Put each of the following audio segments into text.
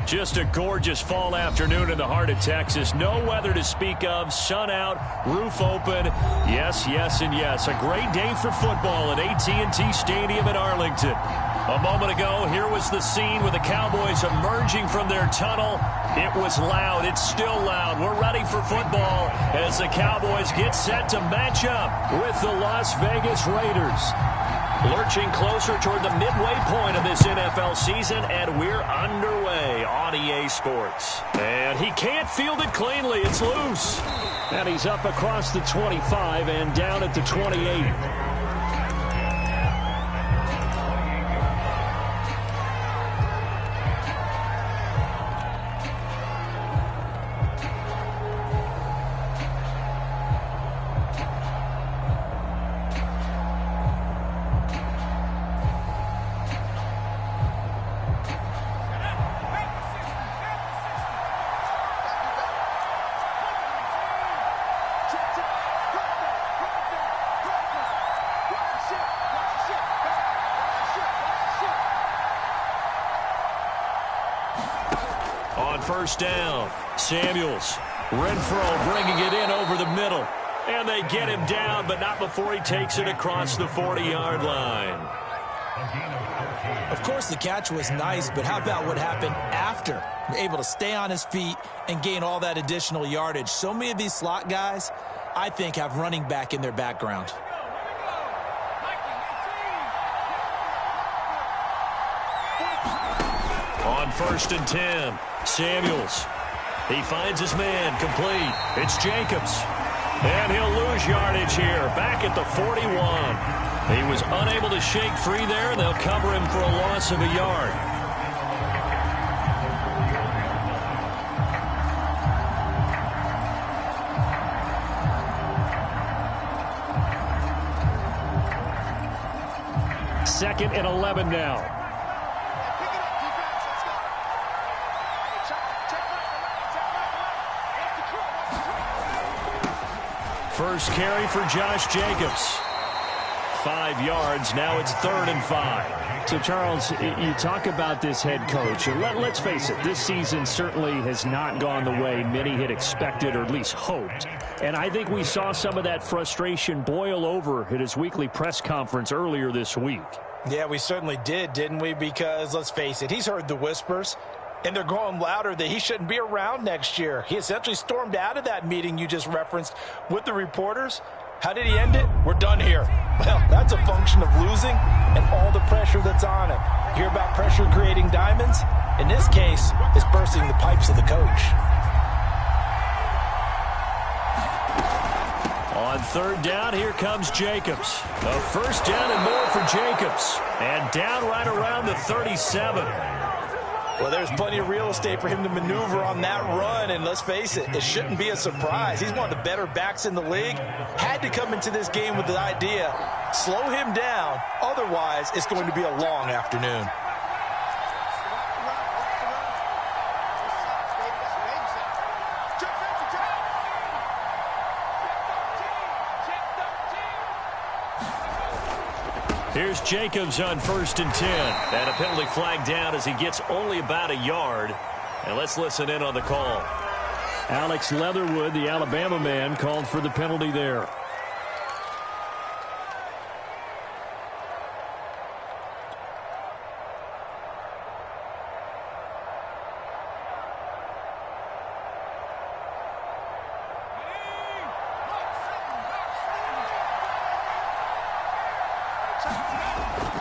Just a gorgeous fall afternoon in the heart of Texas. No weather to speak of. Sun out, roof open. Yes, yes, and yes. A great day for football at AT&T Stadium in Arlington. A moment ago, here was the scene with the Cowboys emerging from their tunnel. It was loud. It's still loud. We're ready for football as the Cowboys get set to match up with the Las Vegas Raiders. Lurching closer toward the midway point of this NFL season, and we're underway on EA Sports. And he can't field it cleanly. It's loose. And he's up across the 25 and down at the 28. First down. Samuels. Renfro bringing it in over the middle. And they get him down, but not before he takes it across the 40-yard line. Of course, the catch was nice, but how about what happened after? Able to stay on his feet and gain all that additional yardage. So many of these slot guys, I think, have running back in their background. On 1st and 10, Samuels. He finds his man complete. It's Jacobs. And he'll lose yardage here, back at the 41. He was unable to shake free there, and they'll cover him for a loss of a yard. Second and 11 now. First carry for Josh Jacobs. 5 yards. Now it's 3rd and 5. So, Charles, you talk about this head coach. And let's face it, this season certainly has not gone the way many had expected or at least hoped. And I think we saw some of that frustration boil over at his weekly press conference earlier this week. Yeah, we certainly did, didn't we? Because, let's face it, he's heard the whispers. And they're growing louder that he shouldn't be around next year. He essentially stormed out of that meeting you just referenced with the reporters. How did he end it? We're done here. Well, that's a function of losing and all the pressure that's on him. You hear about pressure creating diamonds? In this case, it's bursting the pipes of the coach. On 3rd down, here comes Jacobs. A first down and more for Jacobs. And down right around the 37. Well, there's plenty of real estate for him to maneuver on that run, and let's face it, it shouldn't be a surprise. He's one of the better backs in the league. Had to come into this game with the idea, slow him down, otherwise it's going to be a long afternoon. Here's Jacobs on 1st and 10. And a penalty flag down as he gets only about a yard. And let's listen in on the call. Alex Leatherwood, the Alabama man, called for the penalty there.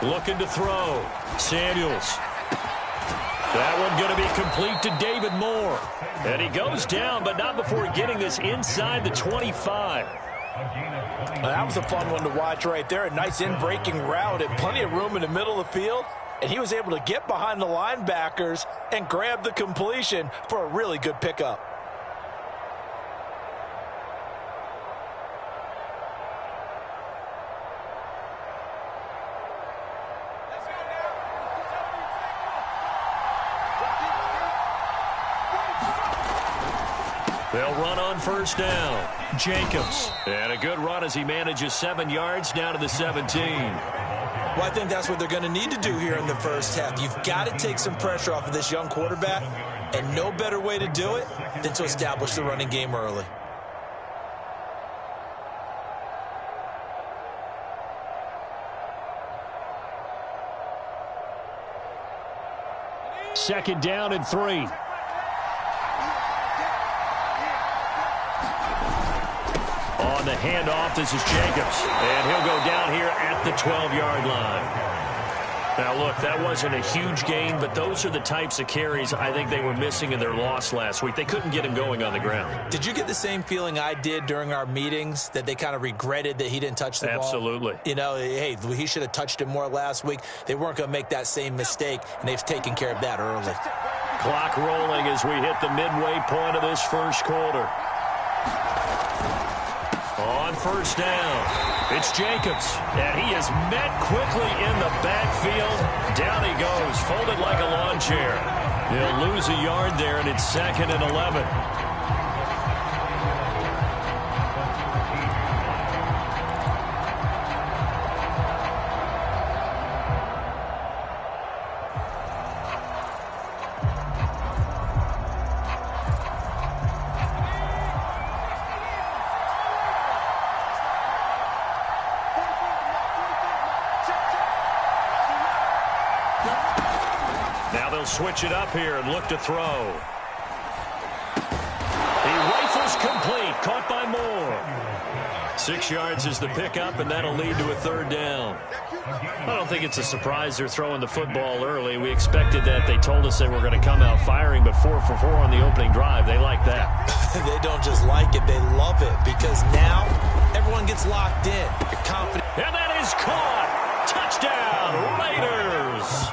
Looking to throw. Samuels. That one going to be complete to David Moore. And he goes down, but not before getting this inside the 25. That was a fun one to watch right there. A nice in-breaking route and plenty of room in the middle of the field. And he was able to get behind the linebackers and grab the completion for a really good pickup. They'll run on 1st down. Jacobs. And a good run as he manages 7 yards down to the 17. Well, I think that's what they're going to need to do here in the first half. You've got to take some pressure off of this young quarterback. And no better way to do it than to establish the running game early. Second down and 3. On the handoff, this is Jacobs. And he'll go down here at the 12-yard line. Now, look, that wasn't a huge gain, but those are the types of carries I think they were missing in their loss last week. They couldn't get him going on the ground. Did you get the same feeling I did during our meetings, that they kind of regretted that he didn't touch the ball? Absolutely. You know, hey, he should have touched it more last week. They weren't going to make that same mistake, and they've taken care of that early. Clock rolling as we hit the midway point of this first quarter. On first down, it's Jacobs, and he is met quickly in the backfield. Down he goes, folded like a lawn chair. He'll lose a yard there, and it's 2nd and 11. Switch it up here and look to throw. He rifles complete, caught by Moore. 6 yards is the pickup, and that'll lead to a 3rd down. I don't think it's a surprise they're throwing the football early. We expected that. They told us they were going to come out firing, but 4 for 4 on the opening drive. They like that. They don't just like it, they love it, because now everyone gets locked in. You're confident. And that is caught. Touchdown, Raiders.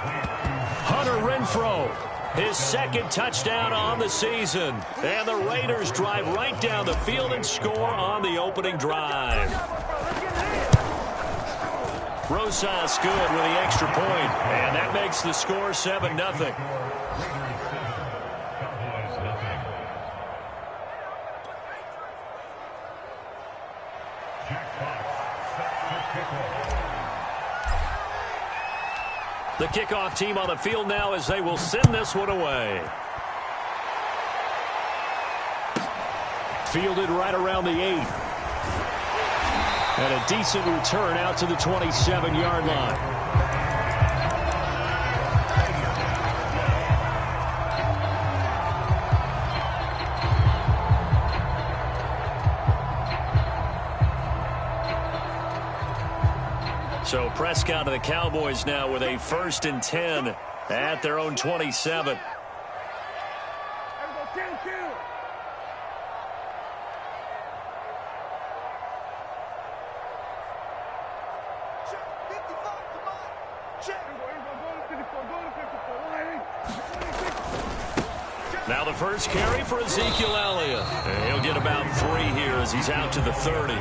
Hunter Renfrow, his 2nd touchdown on the season. And the Raiders drive right down the field and score on the opening drive. Rosas good with the extra point, and that makes the score 7-0. The kickoff team on the field now as they will send this one away. Fielded right around the 8. And a decent return out to the 27-yard line. So Prescott and the Cowboys now with a 1st and 10 at their own 27. Now the first carry for Ezekiel Elliott. And he'll get about 3 here as he's out to the 30.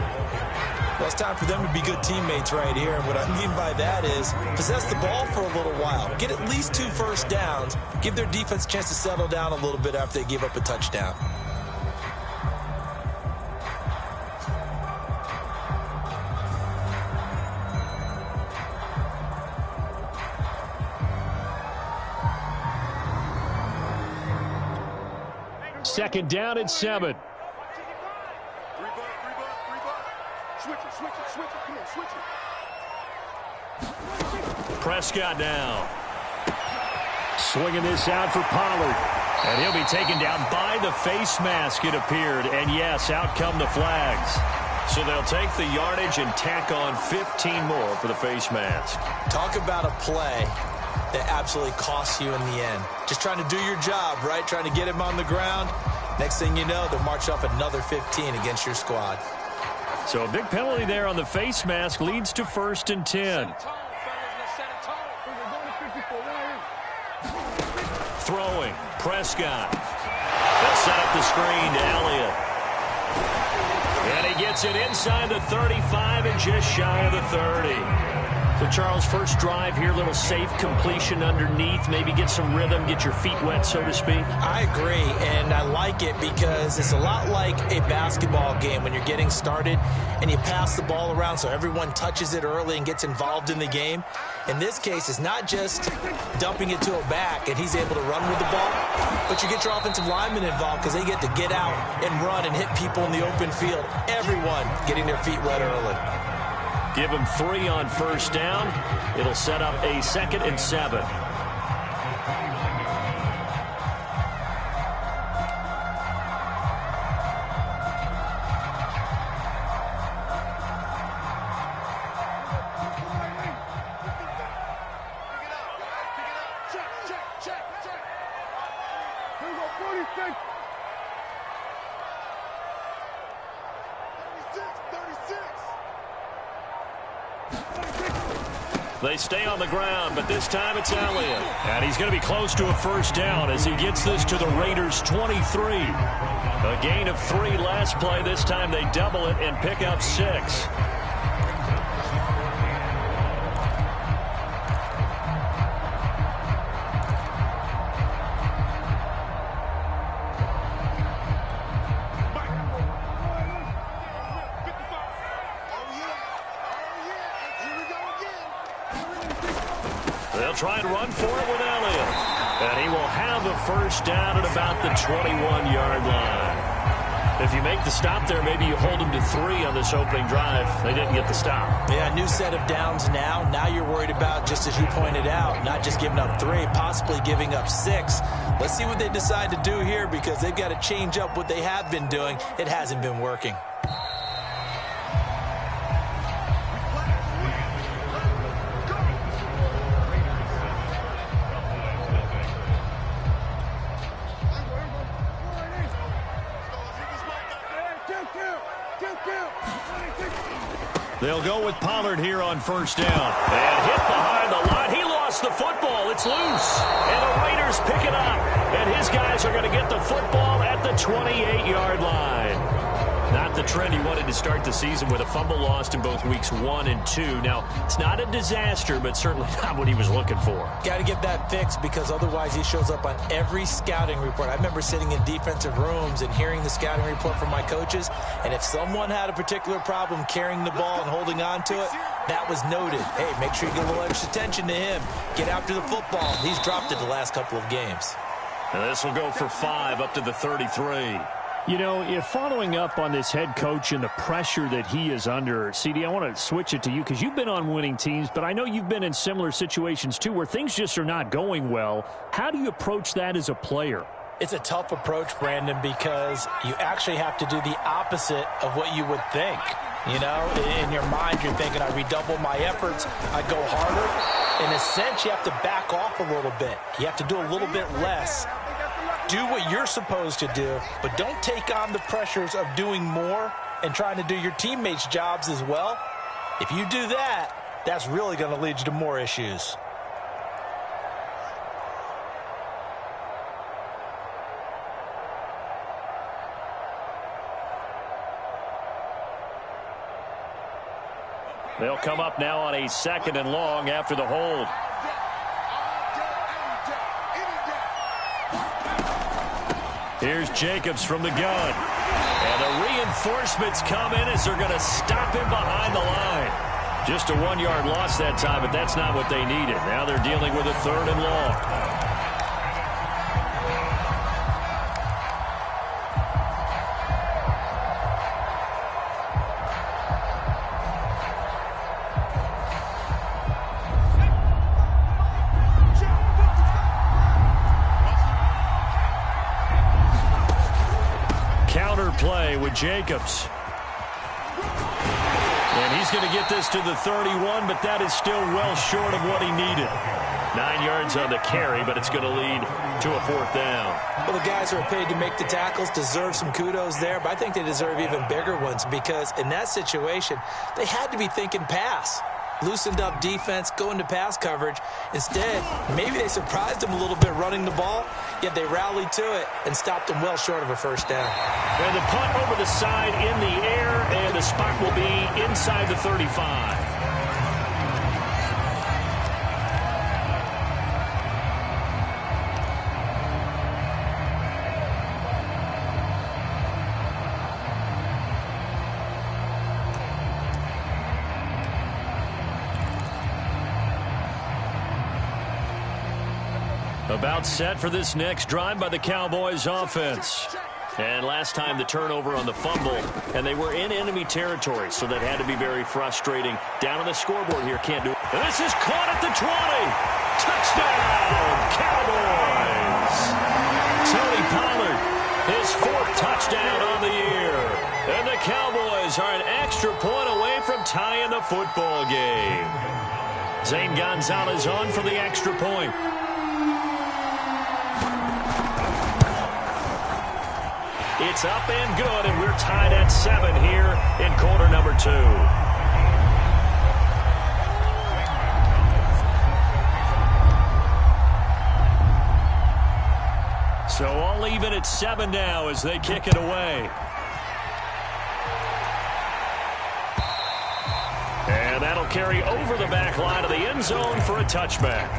Well, it's time for them to be good teammates right here. And what I mean by that is possess the ball for a little while. Get at least 2 first downs. Give their defense a chance to settle down a little bit after they give up a touchdown. Second down and 7. Prescott now. Swinging this out for Pollard. And he'll be taken down by the face mask, it appeared. And yes, out come the flags. So they'll take the yardage and tack on 15 more for the face mask. Talk about a play that absolutely costs you in the end. Just trying to do your job, right? Trying to get him on the ground. Next thing you know, they'll march up another 15 against your squad. So a big penalty there on the face mask leads to 1st and 10. Throwing, Prescott. They'll set up the screen to Elliott. And he gets it inside the 35 and just shy of the 30. So, Charles, first drive here, little safe completion underneath, maybe get some rhythm, get your feet wet, so to speak. I agree, and I like it because it's a lot like a basketball game when you're getting started and you pass the ball around so everyone touches it early and gets involved in the game. In this case, it's not just dumping it to a back and he's able to run with the ball, but you get your offensive linemen involved because they get to get out and run and hit people in the open field. Everyone getting their feet wet early. Give him 3 on first down. It'll set up a 2nd and 7. They stay on the ground, but this time it's Elliott. And he's going to be close to a first down as he gets this to the Raiders' 23. A gain of 3 last play. This time they double it and pick up 6. They'll try and run for it with Elliott. And he will have a first down at about the 21-yard line. If you make the stop there, maybe you hold them to 3 on this opening drive. They didn't get the stop. Yeah, new set of downs now. Now you're worried about, just as you pointed out, not just giving up 3, possibly giving up 6. Let's see what they decide to do here because they've got to change up what they have been doing. It hasn't been working. They'll go with Pollard here on first down. And hit behind the line. He lost the football. It's loose. And the Raiders pick it up. And his guys are going to get the football at the 28-yard line. Not the trend he wanted to start the season with a fumble lost in both weeks 1 and 2. Now, it's not a disaster, but certainly not what he was looking for. Got to get that fixed because otherwise he shows up on every scouting report. I remember sitting in defensive rooms and hearing the scouting report from my coaches, and if someone had a particular problem carrying the ball and holding on to it, that was noted. Hey, make sure you get a little extra attention to him. Get after the football. He's dropped it the last couple of games. And this will go for 5 up to the 33. You know, if following up on this head coach and the pressure that he is under, CD, I want to switch it to you because you've been on winning teams, but I know you've been in similar situations too where things just are not going well. How do you approach that as a player? It's a tough approach, Brandon, because you actually have to do the opposite of what you would think. You know, in your mind, you're thinking, I redouble my efforts, I go harder. In a sense, you have to back off a little bit. You have to do a little bit less. Do what you're supposed to do, but don't take on the pressures of doing more and trying to do your teammates' jobs as well. If you do that, that's really going to lead you to more issues. They'll come up now on a 2nd and long after the hold. Here's Jacobs from the gun. And the reinforcements come in as they're going to stop him behind the line. Just a 1-yard loss that time, but that's not what they needed. Now they're dealing with a 3rd and long. Play with Jacobs. And he's going to get this to the 31, but that is still well short of what he needed. 9 yards on the carry, but it's going to lead to a 4th down. Well, the guys who are paid to make the tackles deserve some kudos there, but I think they deserve even bigger ones because in that situation, they had to be thinking pass. Loosened up defense, going to pass coverage. Instead, maybe they surprised him a little bit running the ball, yet they rallied to it and stopped him well short of a first down. And the punt over the side in the air, and the spot will be inside the 35. About set for this next drive by the Cowboys offense. And last time the turnover on the fumble, and they were in enemy territory, so that had to be very frustrating. Down on the scoreboard here, can't do it. And this is caught at the 20. Touchdown, Cowboys! Tony Pollard, his 4th touchdown on the year. And the Cowboys are an extra point away from tying the football game. Zane Gonzalez on for the extra point. It's up and good, and we're tied at 7 here in quarter number 2. So all even at 7 now as they kick it away. And that'll carry over the back line of the end zone for a touchback.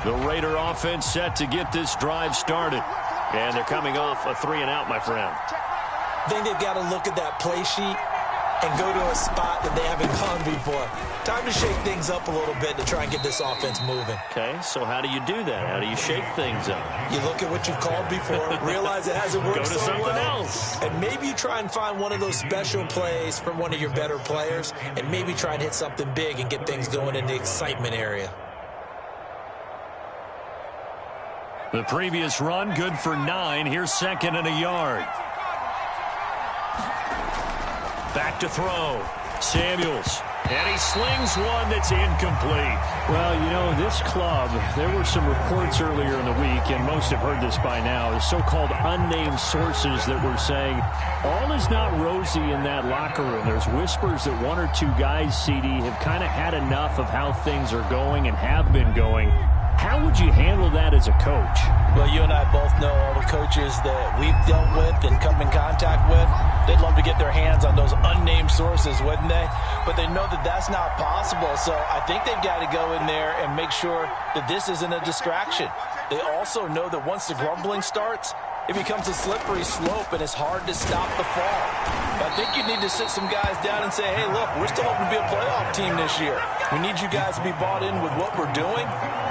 The Raider offense set to get this drive started. And they're coming off a 3-and-out, my friend. I think they've got to look at that play sheet and go to a spot that they haven't gone before. Time to shake things up a little bit to try and get this offense moving. Okay, so how do you do that? How do you shake things up? You look at what you've called before, realize it hasn't worked go to so something well, else. and maybe you try and find one of those special plays from one of your better players, and maybe try and hit something big and get things going in the excitement area. The previous run, good for 9. Here's 2nd and a yard. Back to throw. Samuels. And he slings one that's incomplete. Well, you know, this club, there were some reports earlier in the week, and most have heard this by now, the so-called unnamed sources that were saying all is not rosy in that locker room. There's whispers that 1 or 2 guys, CD, have kind of had enough of how things are going and have been going. How would you handle that as a coach? Well, you and I both know all the coaches that we've dealt with and come in contact with. They'd love to get their hands on those unnamed sources, wouldn't they? But they know that that's not possible. So I think they've got to go in there and make sure that this isn't a distraction. They also know that once the grumbling starts, it becomes a slippery slope, and it's hard to stop the fall. But I think you need to sit some guys down and say, hey, look, we're still hoping to be a playoff team this year. We need you guys to be bought in with what we're doing.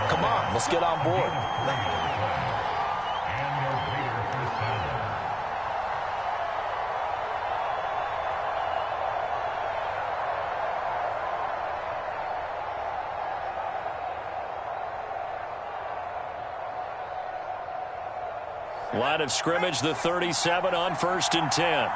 Come on, let's get on board. Line of scrimmage, the 37 on 1st and 10.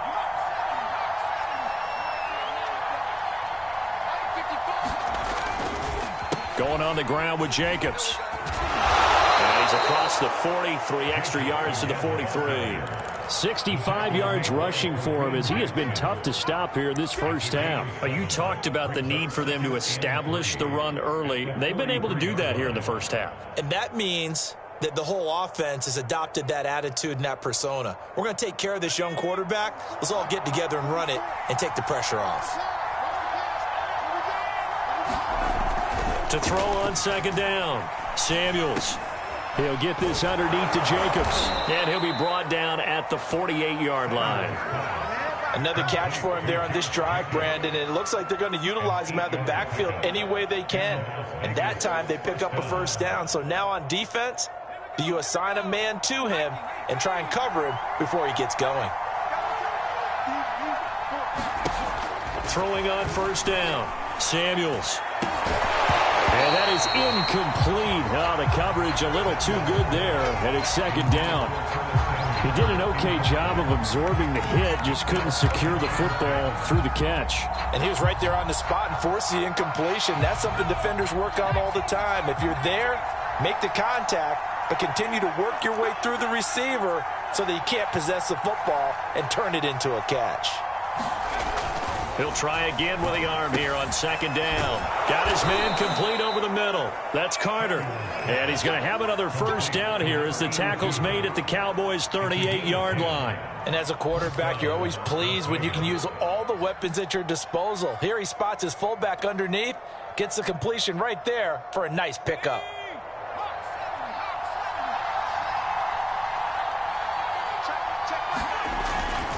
Going on the ground with Jacobs. And he's across the 40, 3 extra yards to the 43. 65 yards rushing for him as he has been tough to stop here this first half. You talked about the need for them to establish the run early. They've been able to do that here in the first half. And that means that the whole offense has adopted that attitude and that persona. We're going to take care of this young quarterback. Let's all get together and run it and take the pressure off. To throw on 2nd down, Samuels. He'll get this underneath to Jacobs. And he'll be brought down at the 48-yard line. Another catch for him there on this drive, Brandon, and it looks like they're going to utilize him out of the backfield any way they can. And that time they pick up a first down. So now on defense, do you assign a man to him and try and cover him before he gets going? Throwing on 1st down, Samuels. And that is incomplete. Oh, the coverage a little too good there, and it's 2nd down. He did an okay job of absorbing the hit, just couldn't secure the football through the catch. And he was right there on the spot and forced the incompletion. That's something defenders work on all the time. If you're there, make the contact, but continue to work your way through the receiver so that you can't possess the football and turn it into a catch. He'll try again with the arm here on 2nd down. Got his man complete over the middle. That's Carter. And he's going to have another first down here as the tackle's made at the Cowboys' 38-yard line. And as a quarterback, you're always pleased when you can use all the weapons at your disposal. Here he spots his fullback underneath, gets the completion right there for a nice pickup.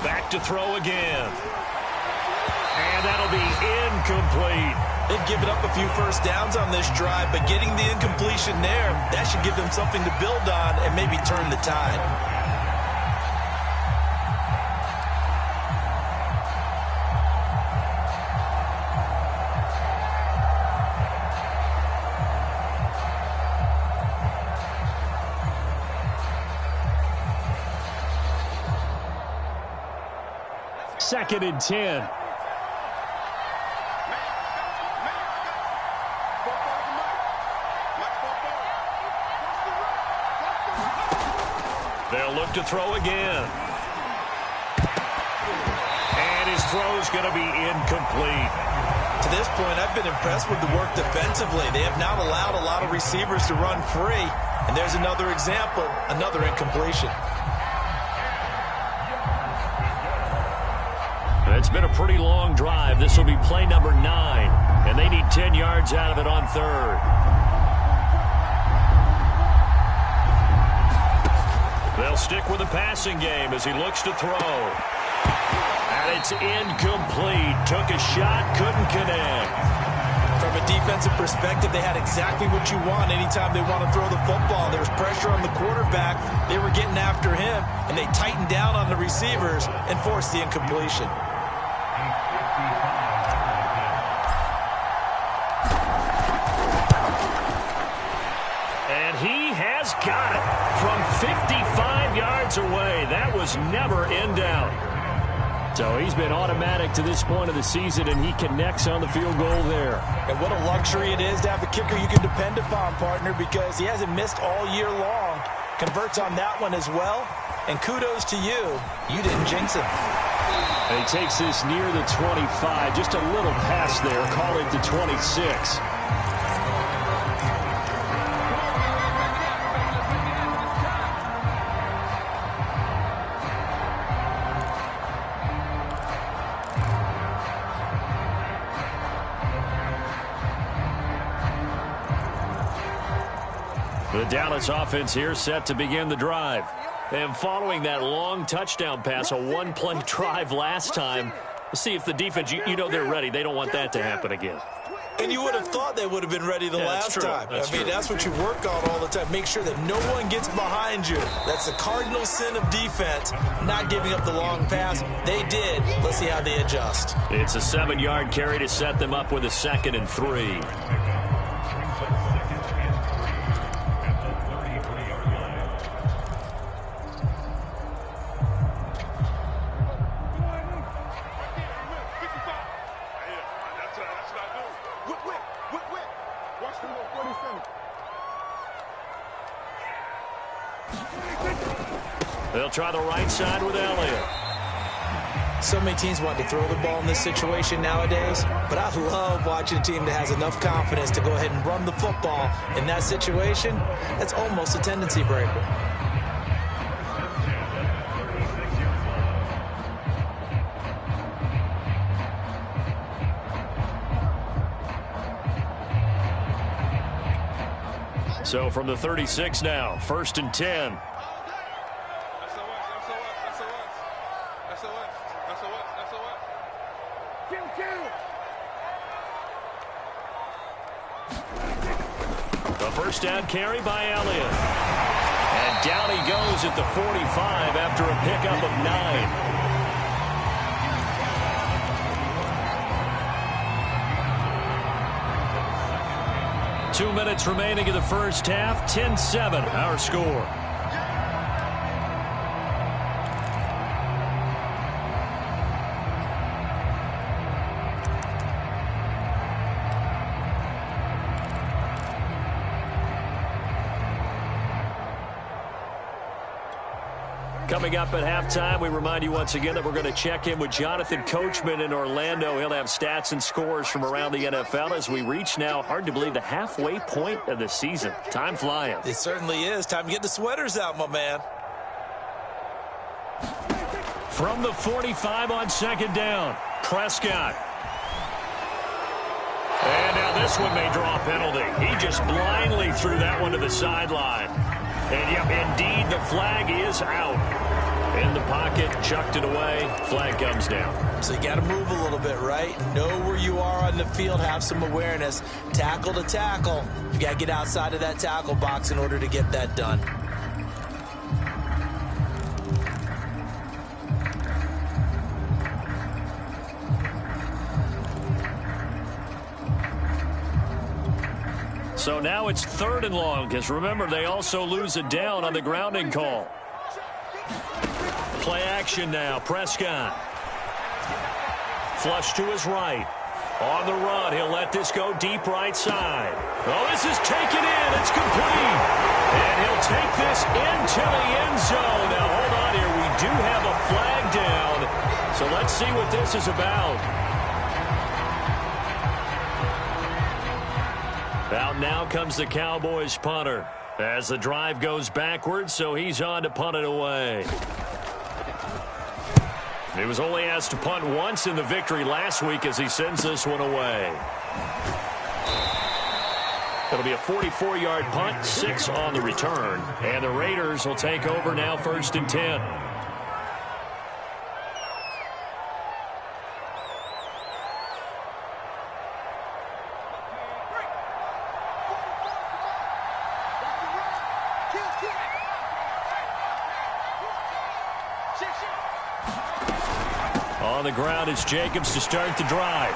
Back to throw again. And that'll be incomplete. They've given up a few first downs on this drive, but getting the incompletion there, that should give them something to build on and maybe turn the tide. Second and 10. They'll look to throw again. And his throw's going to be incomplete. To this point, I've been impressed with the work defensively. They have not allowed a lot of receivers to run free. And there's another example, another incompletion. It's been a pretty long drive. This will be play number 9. And they need 10 yards out of it on third. They'll stick with the passing game as he looks to throw. And it's incomplete. Took a shot, couldn't connect. From a defensive perspective, they had exactly what you want anytime they want to throw the football. There was pressure on the quarterback. They were getting after him, and they tightened down on the receivers and forced the incompletion. And he has got it from 55 yards away. That was never in doubt. So he's been automatic to this point of the season, and he connects on the field goal there. And what a luxury it is to have a kicker you can depend upon, partner, because he hasn't missed all year long. Converts on that one as well. And kudos to you. You didn't jinx him. And he takes this near the 25. Just a little pass there. Call it the 26. The Dallas offense here set to begin the drive. And following that long touchdown pass, a one-play drive last time, we'll see if the defense, you know they're ready. They don't want that to happen again. And you would have thought they would have been ready the last time. That's what you work on all the time. Make sure that no one gets behind you. That's the cardinal sin of defense, not giving up the long pass. They did. Let's see how they adjust. It's a 7-yard carry to set them up with a 2nd and 3. They'll try the right side with Elliott. So many teams want to throw the ball in this situation nowadays, but I love watching a team that has enough confidence to go ahead and run the football. In that situation, that's almost a tendency breaker. So from the 36 now, 1st and 10. The first down carry by Elliott. And down he goes at the 45 after a pickup of 9. 2 minutes remaining in the first half. 10-7, our score. Coming up at halftime, we remind you once again that we're going to check in with Jonathan Coachman in Orlando. He'll have stats and scores from around the NFL as we reach now, hard to believe, the halfway point of the season. Time flying. It certainly is. Time to get the sweaters out, my man. From the 45 on 2nd down, Prescott. And now this one may draw a penalty. He just blindly threw that one to the sideline. And, yep, indeed, the flag is out. In the pocket, chucked it away, flag comes down. So you got to move a little bit, right? Know where you are on the field, have some awareness. Tackle to tackle. You got to get outside of that tackle box in order to get that done. So now it's 3rd and long, because remember, they also lose it down on the grounding call. Play action now. Prescott. Flush to his right. On the run, he'll let this go deep right side. Oh, this is taken in. It's complete. And he'll take this into the end zone. Now, hold on here. We do have a flag down. So let's see what this is about. Out now comes the Cowboys punter as the drive goes backwards, so he's on to punt it away. He was only asked to punt once in the victory last week as he sends this one away. It'll be a 44-yard punt, 6 on the return. And the Raiders will take over now 1st and 10. On the ground is Jacobs to start the drive.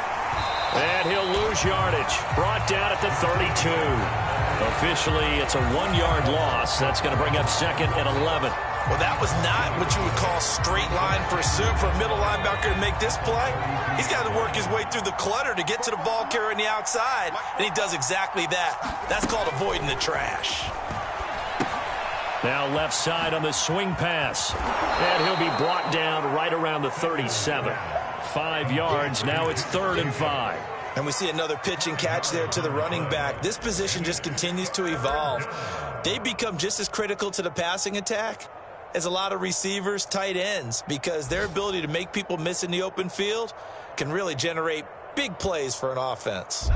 And he'll lose yardage. Brought down at the 32. Officially, it's a 1-yard loss. That's going to bring up 2nd and 11. Well, that was not what you would call straight line pursuit for a middle linebacker to make this play. He's got to work his way through the clutter to get to the ball carrier on the outside, and he does exactly that. That's called avoiding the trash. Now left side on the swing pass. And he'll be brought down right around the 37. 5 yards. Now it's 3rd and 5. And we see another pitch and catch there to the running back. This position just continues to evolve. They become just as critical to the passing attack as a lot of receivers, tight ends, because their ability to make people miss in the open field can really generate big plays for an offense.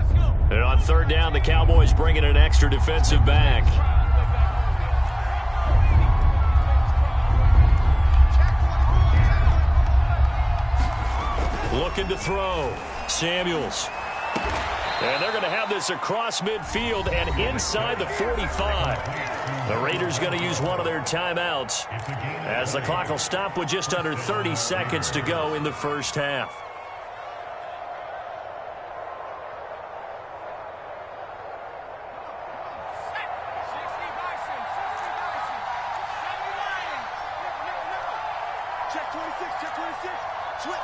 And on 3rd down, the Cowboys bring in an extra defensive back. Looking to throw. Samuels. And they're going to have this across midfield and inside the 45. The Raiders going to use one of their timeouts as the clock will stop with just under 30 seconds to go in the first half. Check 26, check 26. Switch.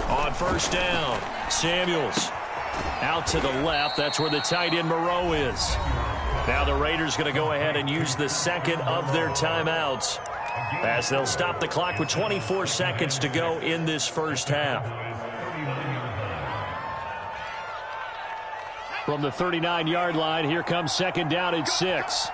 On 1st down, Samuels out to the left. That's where the tight end Moreau is. Now the Raiders going to go ahead and use the 2nd of their timeouts as they'll stop the clock with 24 seconds to go in this first half. From the 39-yard line, here comes 2nd down and 6.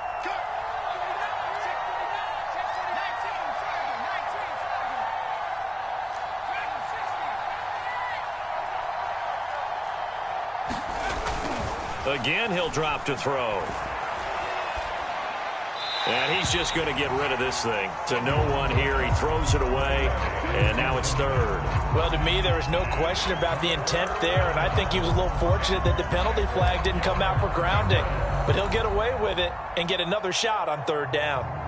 Again, he'll drop to throw. And he's just going to get rid of this thing. To no one here. He throws it away, and now it's 3rd. Well, to me, there was no question about the intent there, and I think he was a little fortunate that the penalty flag didn't come out for grounding. But he'll get away with it and get another shot on 3rd down.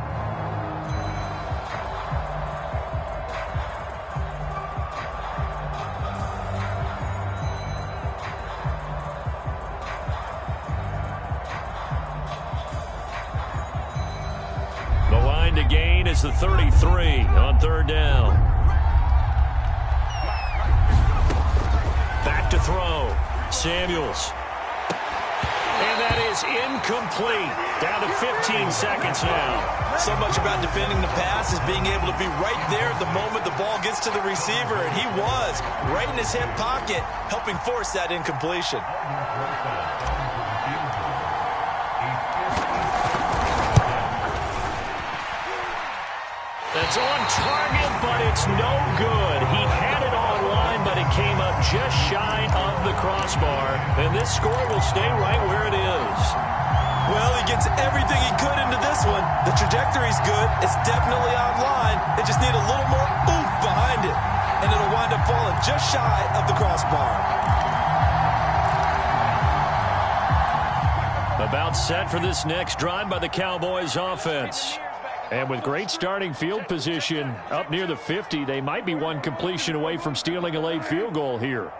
To gain is the 33 on 3rd down. Back to throw. Samuels. And that is incomplete. Down to 15 seconds now. So much about defending the pass is being able to be right there at the moment the ball gets to the receiver, and he was right in his hip pocket, helping force that incompletion. It's on target, but it's no good. He had it online, but it came up just shy of the crossbar, and this score will stay right where it is. Well, he gets everything he could into this one. The trajectory's good. It's definitely online. They just need a little more oomph behind it, and it'll wind up falling just shy of the crossbar. About set for this next drive by the Cowboys offense. And with great starting field position up near the 50, they might be one completion away from stealing a late field goal here.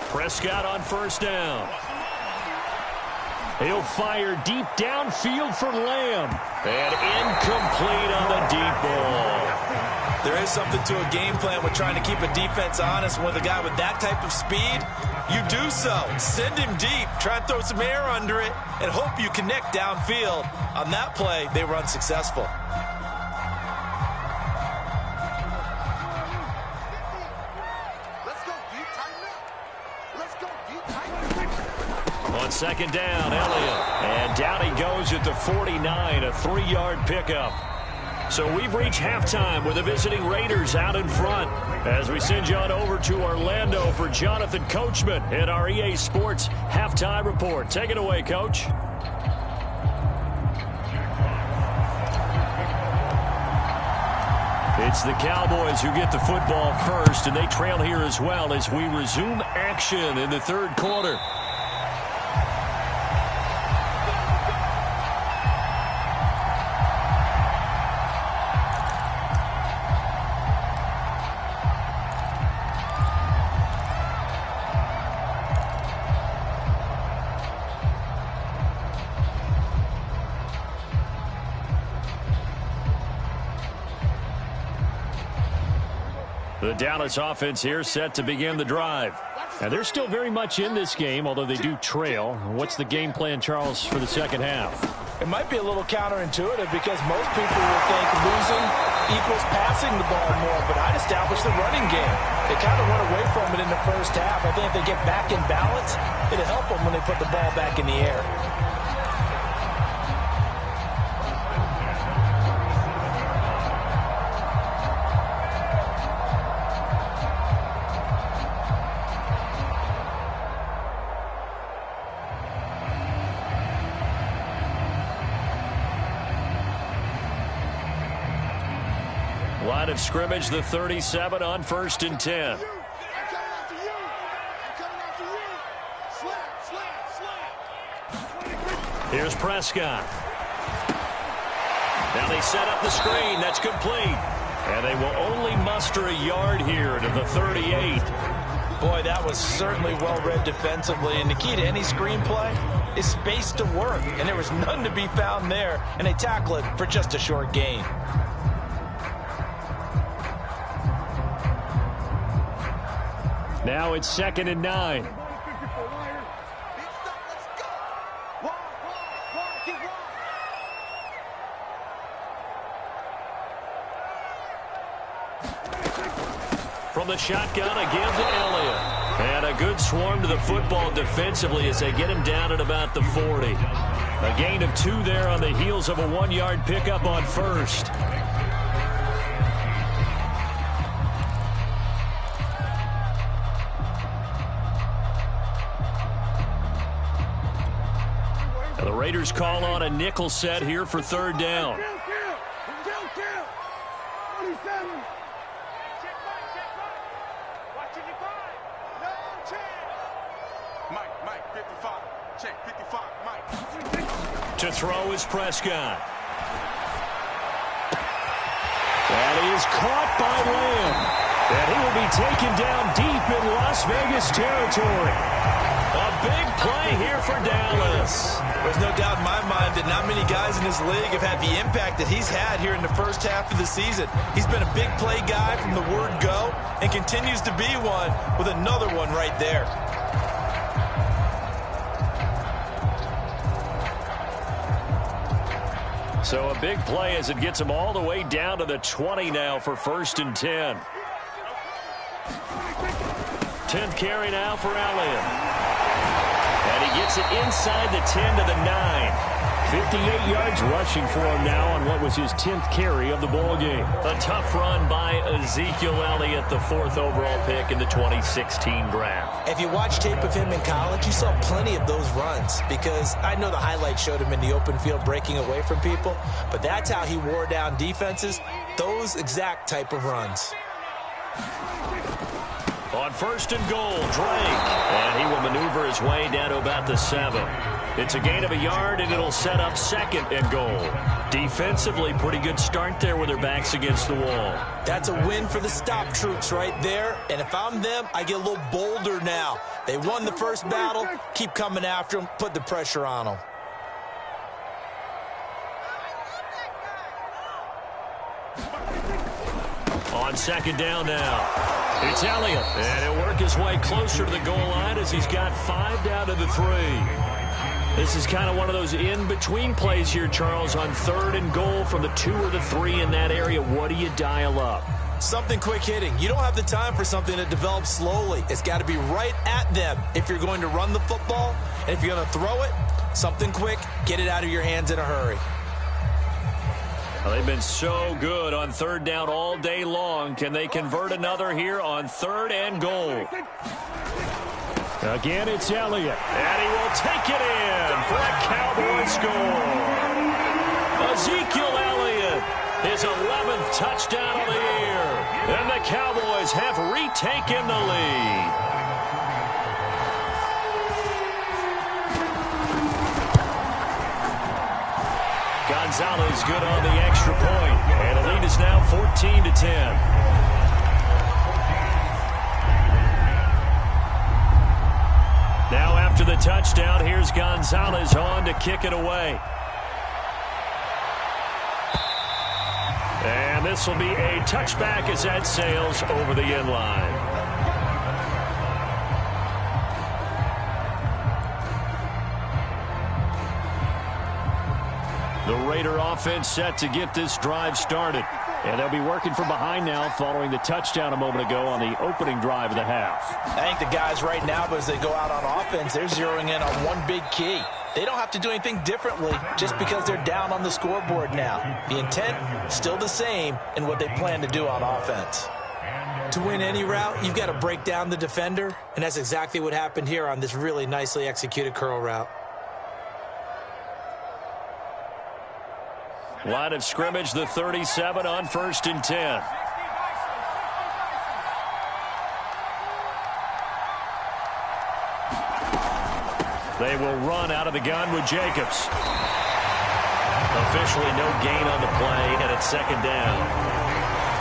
Prescott on first down. He'll fire deep downfield for Lamb. And incomplete on the deep ball. There is something to a game plan with trying to keep a defense honest. With a guy with that type of speed, you do so. Send him deep. Try and throw some air under it and hope you connect downfield. On that play, they were unsuccessful. On second down, Elliott. And down he goes at the 49, a 3-yard pickup. So we've reached halftime with the visiting Raiders out in front. As we send you on over to Orlando for Jonathan Coachman in our EA Sports Halftime Report. Take it away, Coach. It's the Cowboys who get the football first, and they trail here as well as we resume action in the third quarter. The Dallas offense here set to begin the drive. And they're still very much in this game, although they do trail. What's the game plan, Charles, for the second half? It might be a little counterintuitive because most people would think losing equals passing the ball more, but I'd establish the running game. They kind of went away from it in the first half. I think if they get back in balance, it'll help them when they put the ball back in the air. Line of scrimmage, the 37 on 1st and 10. Here's Prescott. Now they set up the screen. That's complete. And they will only muster a yard here to the 38. Boy, that was certainly well-read defensively. And the key to any screenplay is space to work. And there was none to be found there. And they tackle it for just a short gain. Now it's 2nd and 9. From the shotgun again to Elliott. And a good swarm to the football defensively as they get him down at about the 40. A gain of 2 there on the heels of a 1-yard pickup on first. The Raiders call on a nickel set here for 3rd down. To throw is Prescott. That is caught by Lamb. And he will be taken down deep in Las Vegas territory. A big play here for Dallas. There's no doubt in my mind that not many guys in this league have had the impact that he's had here in the first half of the season. He's been a big play guy from the word go and continues to be one with another one right there. So a big play as it gets him all the way down to the 20 now for 1st and 10. 10th carry now for Elliott. And he gets Takes it inside the 10 to the 9. 58 yards rushing for him now on what was his 10th carry of the ball game. A tough run by Ezekiel Elliott, the 4th overall pick in the 2016 draft. If you watch tape of him in college, you saw plenty of those runs, because I know the highlights showed him in the open field breaking away from people, but that's how he wore down defenses, those exact type of runs. On 1st and goal, Drake. And he will maneuver his way down to about the 7. It's a gain of a yard, and it'll set up 2nd and goal. Defensively, pretty good start there with their backs against the wall. That's a win for the stop troops right there. And if I'm them, I get a little bolder now. They won the first battle. Keep coming after them. Put the pressure on them. On 2nd down now. It's Elliott, and he'll work his way closer to the goal line as he's got 5 down to the 3. This is kind of one of those in-between plays here, Charles, on 3rd and goal from the 2 or the 3 in that area. What do you dial up? Something quick hitting. You don't have the time for something that develops slowly. It's got to be right at them if you're going to run the football. And if you're going to throw it, something quick, get it out of your hands in a hurry. Well, they've been so good on 3rd down all day long. Can they convert another here on 3rd and goal? Again, it's Elliott. And he will take it in for a Cowboy score. Ezekiel Elliott, his 11th touchdown of the year. And the Cowboys have retaken the lead. Gonzalez good on the extra point, and the lead is now 14 to 10. Now after the touchdown, here's Gonzalez on to kick it away. And this will be a touchback as that sails over the end line. The Raider offense set to get this drive started. And they'll be working from behind now following the touchdown a moment ago on the opening drive of the half. I think the guys right now, as they go out on offense, they're zeroing in on one big key. They don't have to do anything differently just because they're down on the scoreboard now. The intent, still the same in what they plan to do on offense. To win any route, you've got to break down the defender, and that's exactly what happened here on this really nicely executed curl route. Line of scrimmage, the 37 on 1st and 10. They will run out of the gun with Jacobs. Officially no gain on the play, and it's 2nd down.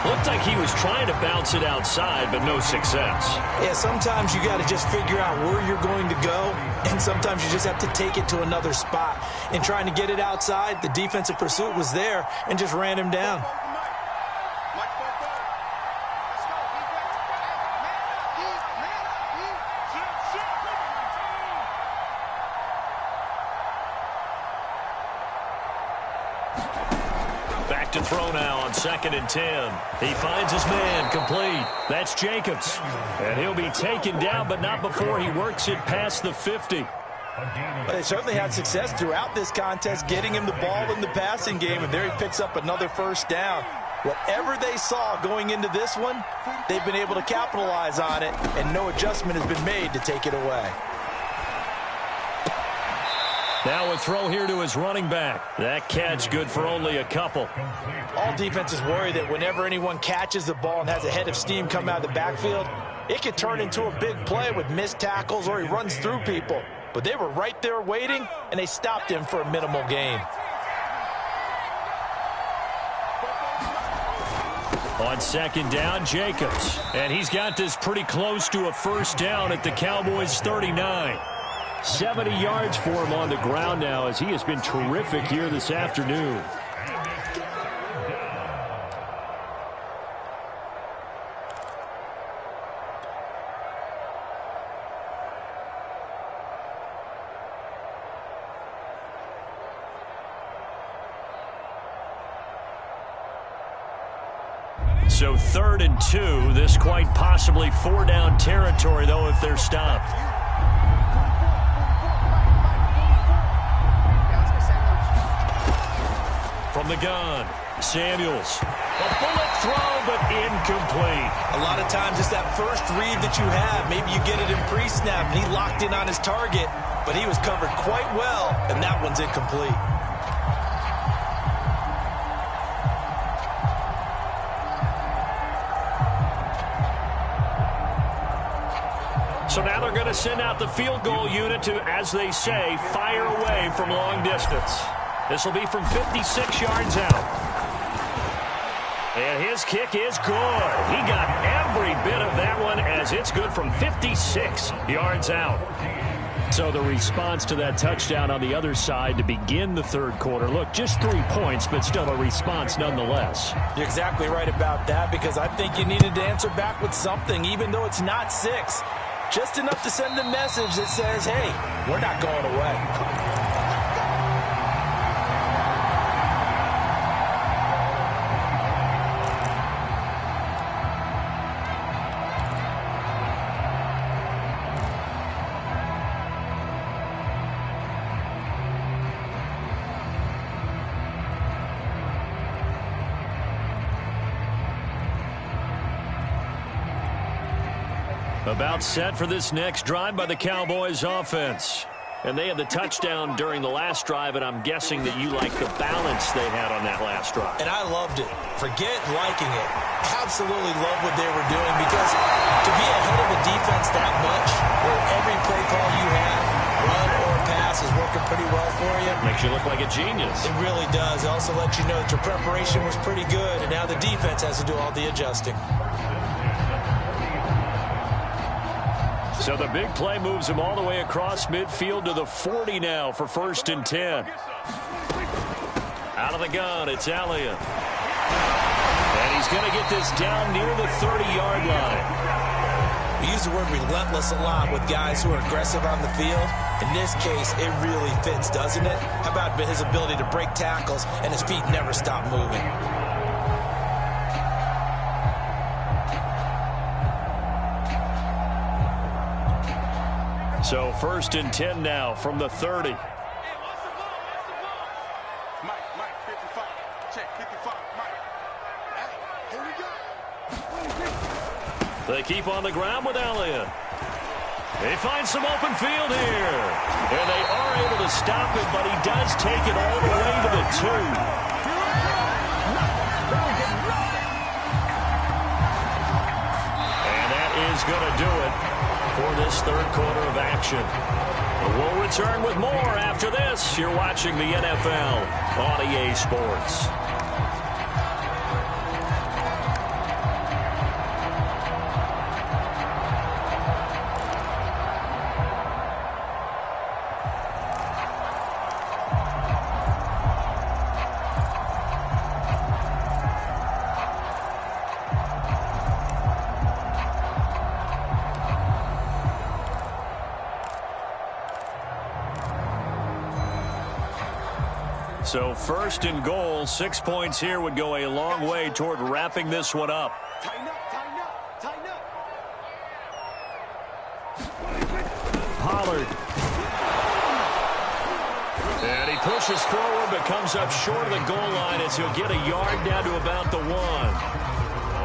Looked like he was trying to bounce it outside, but no success. Yeah, sometimes you got to just figure out where you're going to go, and sometimes you just have to take it to another spot. In trying to get it outside, the defensive pursuit was there and just ran him down. Back to throw now on 2nd and 10. He finds his man complete. That's Jacobs. And he'll be taken down, but not before he works it past the 50. But they certainly had success throughout this contest, getting him the ball in the passing game, and there he picks up another 1st down. Whatever they saw going into this one, they've been able to capitalize on it, and no adjustment has been made to take it away. Now a throw here to his running back. That catch good for only a couple. All defenses worry that whenever anyone catches the ball and has a head of steam come out of the backfield, it could turn into a big play with missed tackles or he runs through people. But they were right there waiting, and they stopped him for a minimal gain. On 2nd down, Jacobs. And he's got this pretty close to a 1st down at the Cowboys' 39. 70 yards for him on the ground now as he has been terrific here this afternoon. So 3rd and 2, this quite possibly 4-down territory, though, if they're stopped. the gun. Samuels. A bullet throw, but incomplete. A lot of times it's that first read that you have. Maybe you get it in pre-snap, and he locked in on his target, but he was covered quite well, and that one's incomplete. So now they're going to send out the field goal unit to, as they say, fire away from long distance. This will be from 56 yards out. And his kick is good. He got every bit of that one as it's good from 56 yards out. So the response to that touchdown on the other side to begin the third quarter. Look, just 3 points, but still a response nonetheless. You're exactly right about that, because I think you needed to answer back with something, even though it's not 6. Just enough to send a message that says, hey, we're not going away. About set for this next drive by the Cowboys offense. And they had the touchdown during the last drive, and I'm guessing that you like the balance they had on that last drive. And I loved it. Forget liking it. Absolutely love what they were doing, because to be ahead of a defense that much, where every play call you have, run or pass, is working pretty well for you. Makes you look like a genius. It really does. It also lets you know that your preparation was pretty good, and now the defense has to do all the adjusting. So the big play moves him all the way across midfield to the 40 now for 1st and 10. Out of the gun, it's Elliott. And he's going to get this down near the 30-yard line. We use the word relentless a lot with guys who are aggressive on the field. In this case, it really fits, doesn't it? How about his ability to break tackles and his feet never stop moving? So 1st and 10 now from the 30. Mike, 55. Check, 55, Mike. Hey, here we go. They keep on the ground with Elliott. They find some open field here. And they are able to stop it, but he does take it all the way to the 2. And that is going to do it for this third quarter of action. We'll return with more after this. You're watching the NFL on EA Sports. So 1st and goal, 6 points here would go a long way toward wrapping this one up. Tighten up, tighten up, tighten up. Pollard. And he pushes forward, but comes up short of the goal line as he'll get a yard down to about the 1.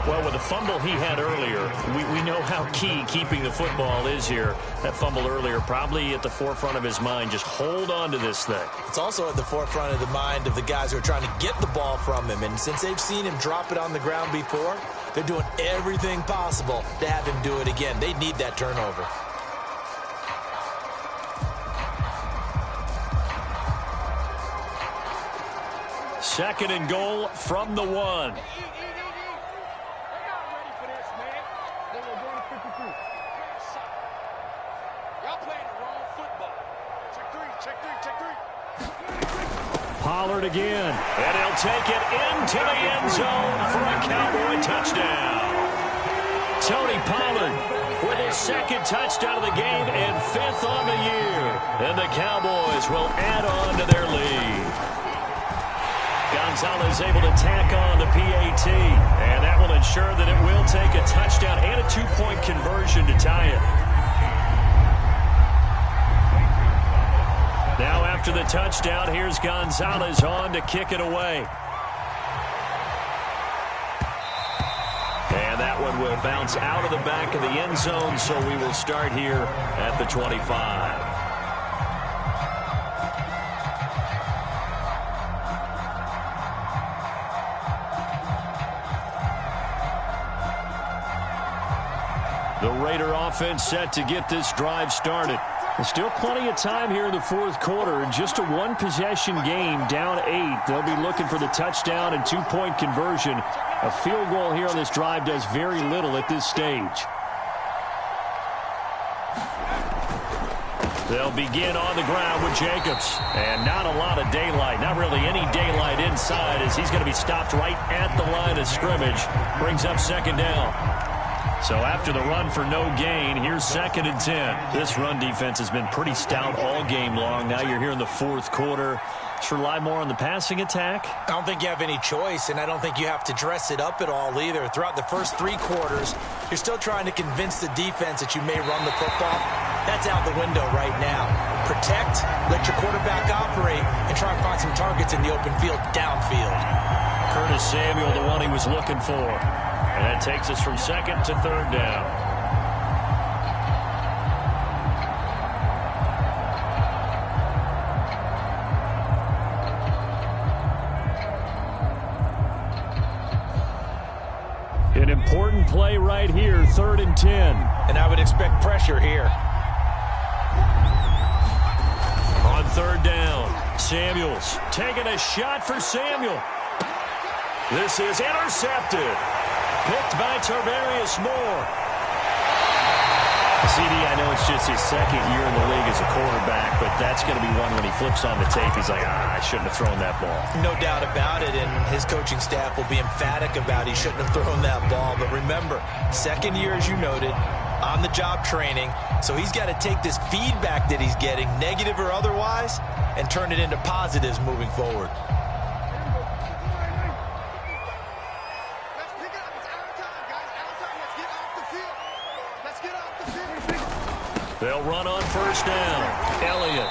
Well, with the fumble he had earlier, we know how key keeping the football is here. That fumble earlier probably at the forefront of his mind. Just hold on to this thing. It's also at the forefront of the mind of the guys who are trying to get the ball from him. And since they've seen him drop it on the ground before, they're doing everything possible to have him do it again. They need that turnover. Second and goal from the 1. Pollard again. And he'll take it into the end zone for a Cowboy touchdown. Tony Pollard with his 2nd touchdown of the game and 5th on the year. And the Cowboys will add on to their lead. Gonzalez able to tack on the PAT. And that will ensure that it will take a touchdown and a 2-point conversion to tie it. Now after the touchdown, here's Gonzalez on to kick it away. And that one will bounce out of the back of the end zone, so we will start here at the 25. The Raider offense set to get this drive started. There's still plenty of time here in the fourth quarter. Just a one-possession game, down 8. They'll be looking for the touchdown and two-point conversion. A field goal here on this drive does very little at this stage. They'll begin on the ground with Jacobs. And not a lot of daylight, not really any daylight inside, as he's going to be stopped right at the line of scrimmage. Brings up second down. So after the run for no gain, here's 2nd and 10. This run defense has been pretty stout all game long. Now you're here in the fourth quarter. Should rely more on the passing attack? I don't think you have any choice, and I don't think you have to dress it up at all either. Throughout the first 3 quarters, you're still trying to convince the defense that you may run the football. That's out the window right now. Protect, let your quarterback operate, and try and find some targets in the open field downfield. Curtis Samuel, the one he was looking for. And that takes us from 2nd to 3rd down. An important play right here, 3rd and 10. And I would expect pressure here. On 3rd down, Samuels taking a shot for Samuel. This is intercepted. Picked by Tarvarius Moore. CD, I know it's just his 2nd year in the league as a quarterback, but that's going to be one when he flips on the tape, he's like, I shouldn't have thrown that ball. No doubt about it, and his coaching staff will be emphatic about he shouldn't have thrown that ball. But remember, 2nd year, as you noted, on-the-job training, so he's got to take this feedback that he's getting, negative or otherwise, and turn it into positives moving forward. They'll run on 1st down. Elliott.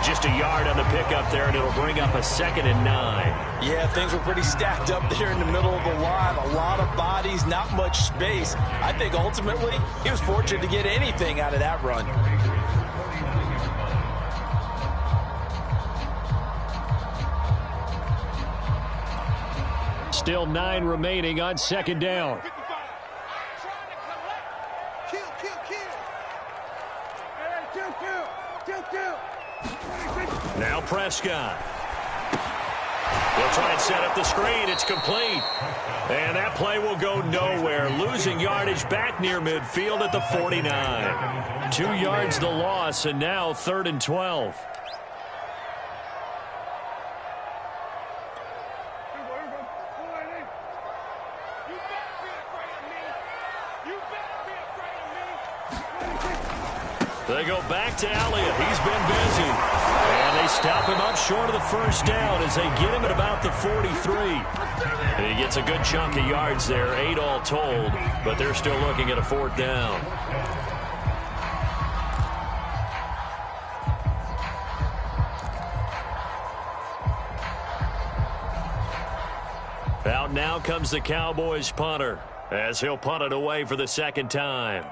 Just a yard on the pickup there, and it'll bring up a 2nd and 9. Yeah, things were pretty stacked up there in the middle of the line. A lot of bodies, not much space. I think ultimately he was fortunate to get anything out of that run. Still 9 remaining on 2nd down. Now Prescott. They'll try and set up the screen. It's complete. And that play will go nowhere. Losing yardage back near midfield at the 49. 2 yards the loss, and now 3rd and 12. They go back to Elliott. He's been busy. And they stop him up short of the 1st down as they get him at about the 43. And he gets a good chunk of yards there, 8 all told, but they're still looking at a 4th down. Out now comes the Cowboys punter as he'll punt it away for the 2nd time.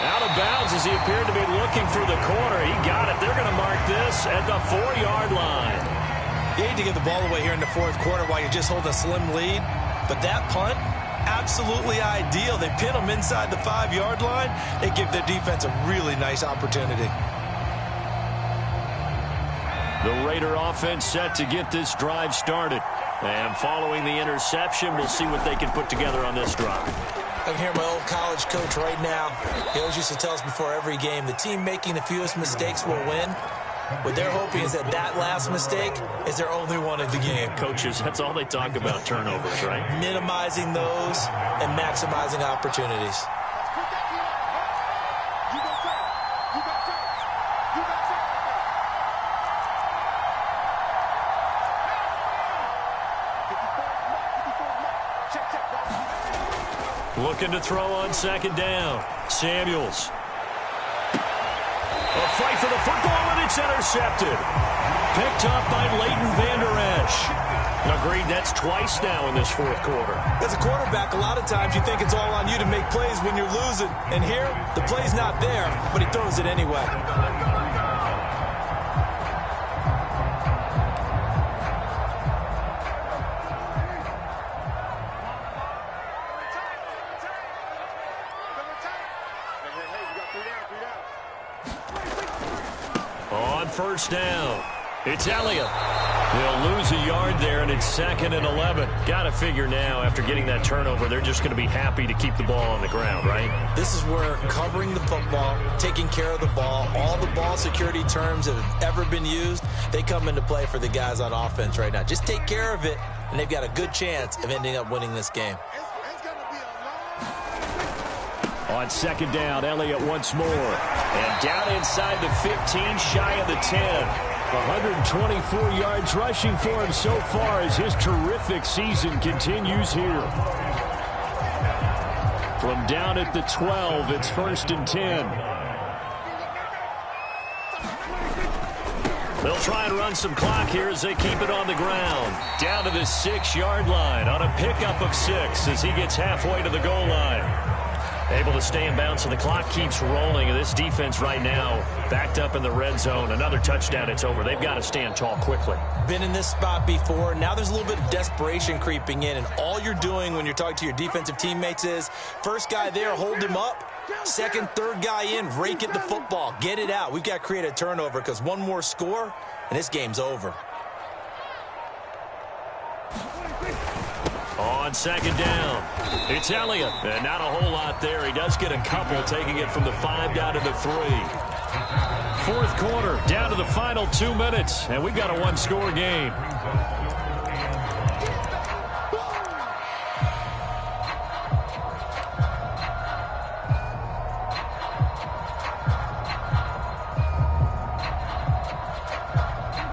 Out of bounds as he appeared to be looking for the corner. He got it. They're going to mark this at the 4-yard line. You hate to give the ball away here in the fourth quarter while you're just holding a slim lead. But that punt, absolutely ideal. They pin them inside the 5-yard line. They give their defense a really nice opportunity. The Raider offense set to get this drive started. And following the interception, we'll see what they can put together on this drive. I can hear my old college coach right now. He always used to tell us before every game, the team making the fewest mistakes will win. What they're hoping is that that last mistake is their only one of the game. Coaches, that's all they talk about, turnovers, right? Minimizing those and maximizing opportunities. Looking to throw on 2nd down. Samuels. A fight for the football, and it's intercepted. Picked up by Leighton Vander Esch. Agreed, that's twice now in this fourth quarter. As a quarterback, a lot of times you think it's all on you to make plays when you're losing. And here, the play's not there, but he throws it anyway. On first down, it's Elliott. They'll lose a yard there, and it's 2nd and 11. Got to figure now, after getting that turnover, they're just going to be happy to keep the ball on the ground, right? This is where covering the football, taking care of the ball, all the ball security terms that have ever been used, they come into play for the guys on offense right now. Just take care of it, and they've got a good chance of ending up winning this game. On 2nd down, Elliott once more. And down inside the 15, shy of the 10. 124 yards rushing for him so far as his terrific season continues here. From down at the 12, it's 1st and 10. They'll try and run some clock here as they keep it on the ground. Down to the 6-yard line on a pickup of 6 as he gets halfway to the goal line. Able to stay in bounds, so the clock keeps rolling. And this defense right now backed up in the red zone. Another touchdown, it's over. They've got to stand tall quickly. Been in this spot before. Now there's a little bit of desperation creeping in. And all you're doing when you're talking to your defensive teammates is, first guy there, hold him up. Second, third guy in, rake at the football. Get it out. We've got to create a turnover because one more score, and this game's over. On 2nd down, it's Elliott. And not a whole lot there. He does get a couple, taking it from the 5 down to the 3. Fourth quarter, down to the final 2 minutes, and we've got a one-score game.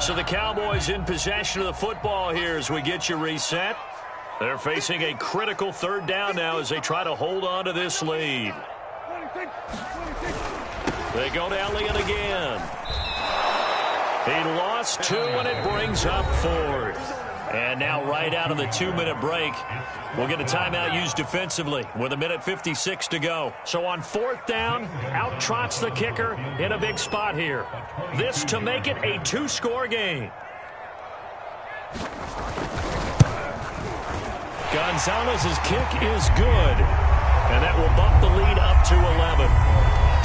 So the Cowboys in possession of the football here as we get you reset. They're facing a critical 3rd down now as they try to hold on to this lead. They go to Elliott again. He lost 2, and it brings up 4th. And now right out of the 2-minute break, we'll get a timeout used defensively with 1:56 to go. So on 4th down, out trots the kicker in a big spot here. This to make it a 2-score game. Gonzalez's kick is good, and that will bump the lead up to 11.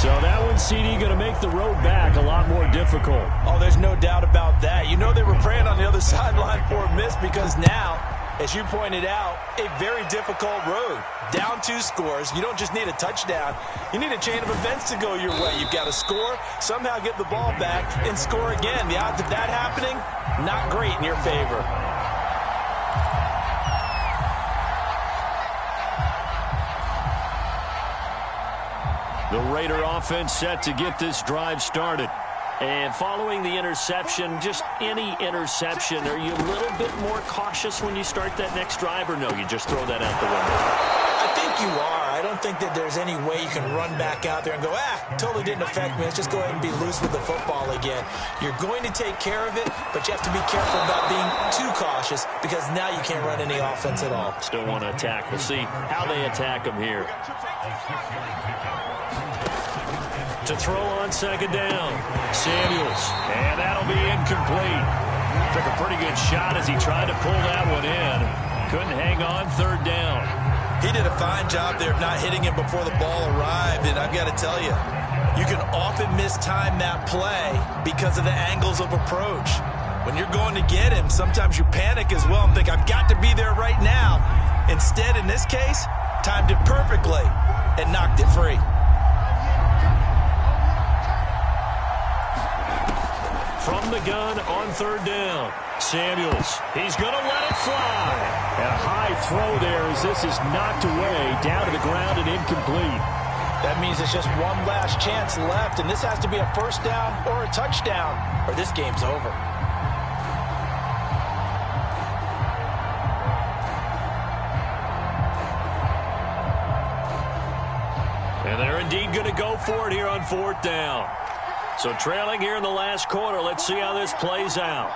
So that one, CD, going to make the road back a lot more difficult. Oh, there's no doubt about that. You know they were praying on the other sideline for a miss because now, as you pointed out, a very difficult road. Down 2 scores. You don't just need a touchdown. You need a chain of events to go your way. You've got to score, somehow get the ball back, and score again. The odds of that happening, not great in your favor. The Raider offense set to get this drive started. And following the interception, just any interception, are you a little bit more cautious when you start that next drive, or no, you just throw that out the window? I think you are. I don't think that there's any way you can run back out there and go, totally didn't affect me. Let's just go ahead and be loose with the football again. You're going to take care of it, but you have to be careful about being too cautious because now you can't run any offense at all. Still want to attack. We'll see how they attack them here. To throw on 2nd down, Samuels, and that'll be incomplete. Took a pretty good shot as he tried to pull that one in. Couldn't hang on 3rd down. He did a fine job there of not hitting him before the ball arrived, and I've got to tell you, you can often mistime that play because of the angles of approach. When you're going to get him, sometimes you panic as well and think, I've got to be there right now. Instead, in this case, timed it perfectly and knocked it free. From the gun on 3rd down, Samuels, he's going to let it fly. And a high throw there as this is knocked away, down to the ground and incomplete. That means it's just one last chance left, and this has to be a 1st down or a touchdown, or this game's over. And they're indeed going to go for it here on 4th down. So trailing here in the last quarter. Let's see how this plays out.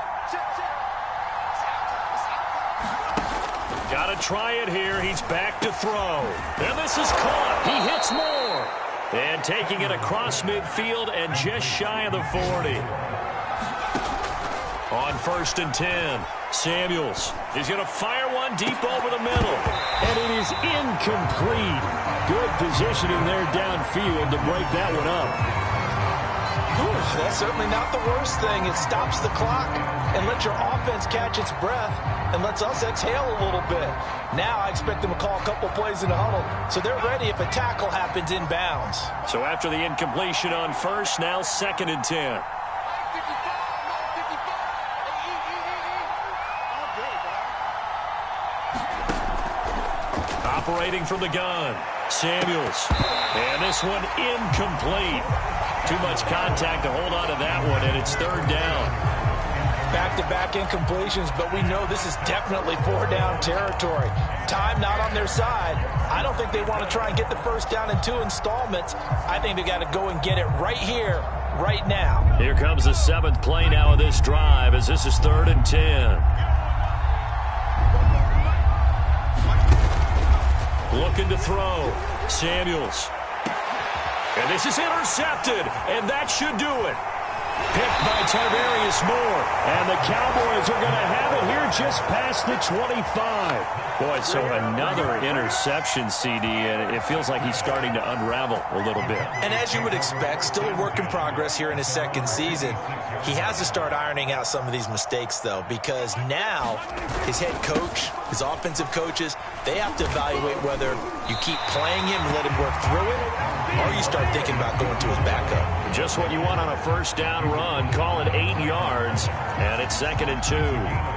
Got to try it here. He's back to throw. And this is caught. He hits more. And taking it across midfield and just shy of the 40. On 1st and 10, Samuels. He's going to fire one deep over the middle. And it is incomplete. Good positioning there downfield to break that one up. That's certainly not the worst thing. It stops the clock and lets your offense catch its breath and lets us exhale a little bit. Now I expect them to call a couple plays in the huddle, so they're ready if a tackle happens inbounds. So after the incompletion on 1st, now 2nd and 10. Operating from the gun, Samuels. And this one incomplete. Too much contact to hold on to that one, and it's 3rd down. Back-to-back incompletions, but we know this is definitely 4-down territory. Time not on their side. I don't think they want to try and get the 1st down in 2 installments. I think they got to go and get it right here, right now. Here comes the 7th play now of this drive, as this is 3rd and 10. Looking to throw. Samuels. And this is intercepted, and that should do it. Picked by Tarvarius Moore, and the Cowboys are going to have it here just past the 25. Boy, so another interception, CD, and it feels like he's starting to unravel a little bit. And as you would expect, still a work in progress here in his 2nd season. He has to start ironing out some of these mistakes, though, because now his head coach, his offensive coaches, they have to evaluate whether you keep playing him and let him work through it, or you start thinking about going to his backup. Just what you want on a 1st down run. Call it 8 yards, and it's 2nd and 2.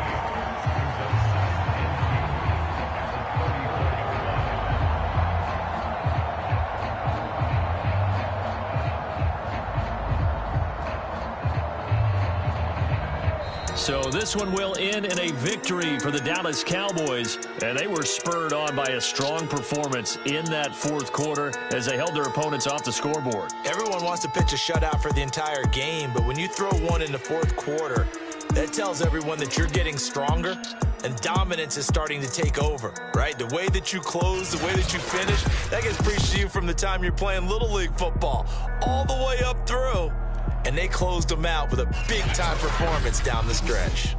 So this one will end in a victory for the Dallas Cowboys, and they were spurred on by a strong performance in that 4th quarter as they held their opponents off the scoreboard. Everyone wants to pitch a shutout for the entire game, but when you throw one in the 4th quarter, that tells everyone that you're getting stronger and dominance is starting to take over, right? The way that you close, the way that you finish, that gets preached to you from the time you're playing Little League football all the way up through. And they closed them out with a big-time performance down the stretch.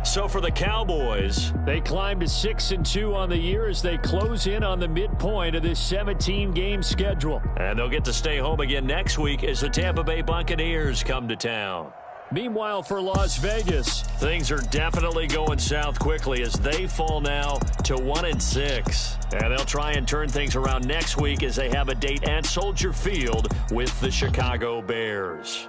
So for the Cowboys, they climb to 6-2 on the year as they close in on the midpoint of this 17-game schedule. And they'll get to stay home again next week as the Tampa Bay Buccaneers come to town. Meanwhile, for Las Vegas, things are definitely going south quickly as they fall now to 1-6. And they'll try and turn things around next week as they have a date at Soldier Field with the Chicago Bears.